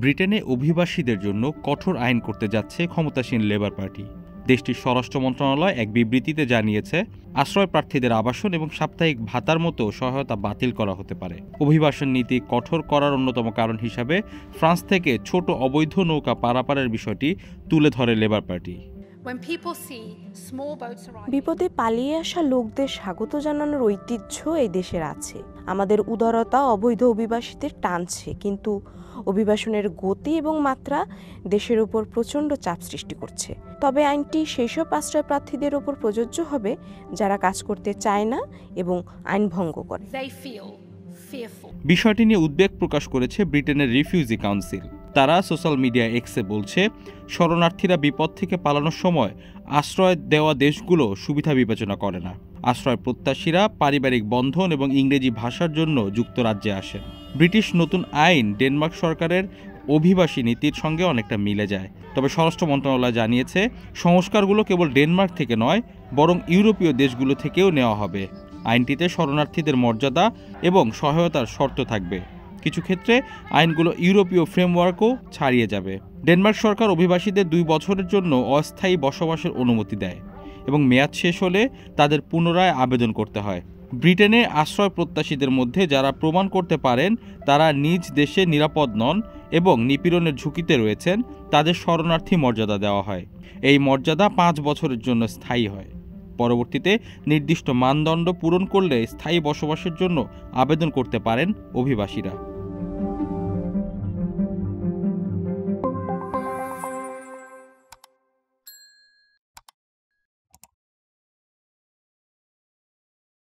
ব্রিটেনে অভিবাসীদের জন্য কঠোর আইন করতে যাচ্ছে ক্ষমতাসীন লেবার পার্টি। দেশটির স্বরাষ্ট্র মন্ত্রণালয় এক বিবৃতিতে জানিয়েছে, আশ্রয় প্রার্থীদের আবাসন এবং সাপ্তাহিক ভাতার মতো সহায়তা বাতিল করা হতে পারে। অভিবাসন নীতি কঠোর করার অন্যতম কারণ হিসাবে ফ্রান্স থেকে ছোট অবৈধ নৌকা পারাপারের বিষয়টি তুলে ধরে লেবার পার্টি। বিপদে পালিয়ে আসা লোকদের স্বাগত জানানোর ঐতিহ্য এই দেশের আছে। আমাদের উদারতা অবৈধ অভিবাসীদের টানছে, কিন্তু অভিবাসনের গতি এবং মাত্রা দেশের উপর প্রচণ্ড চাপ সৃষ্টি করছে। তবে আইনটি সেসব আশ্রয় প্রার্থীদের ওপর প্রযোজ্য হবে যারা কাজ করতে চায় না এবং আইন ভঙ্গ করে। বিষয়টি নিয়ে উদ্বেগ প্রকাশ করেছে ব্রিটেনের রিফিউজি কাউন্সিল। তারা সোশ্যাল মিডিয়া এক্সে বলছে, শরণার্থীরা বিপদ থেকে পালানোর সময় আশ্রয় দেওয়া দেশগুলো সুবিধা বিবেচনা করে না। আশ্রয় প্রত্যাশীরা পারিবারিক বন্ধন এবং ইংরেজি ভাষার জন্য যুক্তরাজ্যে আসেন। ব্রিটিশ নতুন আইন ডেনমার্ক সরকারের অভিবাসী নীতির সঙ্গে অনেকটা মিলে যায়। তবে স্বরাষ্ট্র মন্ত্রণালয় জানিয়েছে, সংস্কারগুলো কেবল ডেনমার্ক থেকে নয়, বরং ইউরোপীয় দেশগুলো থেকেও নেওয়া হবে। আইনটিতে শরণার্থীদের মর্যাদা এবং সহায়তার শর্ত থাকবে। কিছু ক্ষেত্রে আইনগুলো ইউরোপীয় ফ্রেমওয়ার্কও ছাড়িয়ে যাবে। ডেনমার্ক সরকার অভিবাসীদের 2 বছরের জন্য অস্থায়ী বসবাসের অনুমতি দেয় এবং মেয়াদ শেষ হলে তাদের পুনরায় আবেদন করতে হয়। ব্রিটেনে আশ্রয় প্রত্যাশীদের মধ্যে যারা প্রমাণ করতে পারেন তারা নিজ দেশে নিরাপদ নন এবং নিপীড়নের ঝুঁকিতে রয়েছেন, তাদের শরণার্থী মর্যাদা দেওয়া হয়। এই মর্যাদা 5 বছরের জন্য স্থায়ী হয়। পরবর্তীতে নির্দিষ্ট মানদণ্ড পূরণ করলে স্থায়ী বসবাসের জন্য আবেদন করতে পারেন অভিবাসীরা।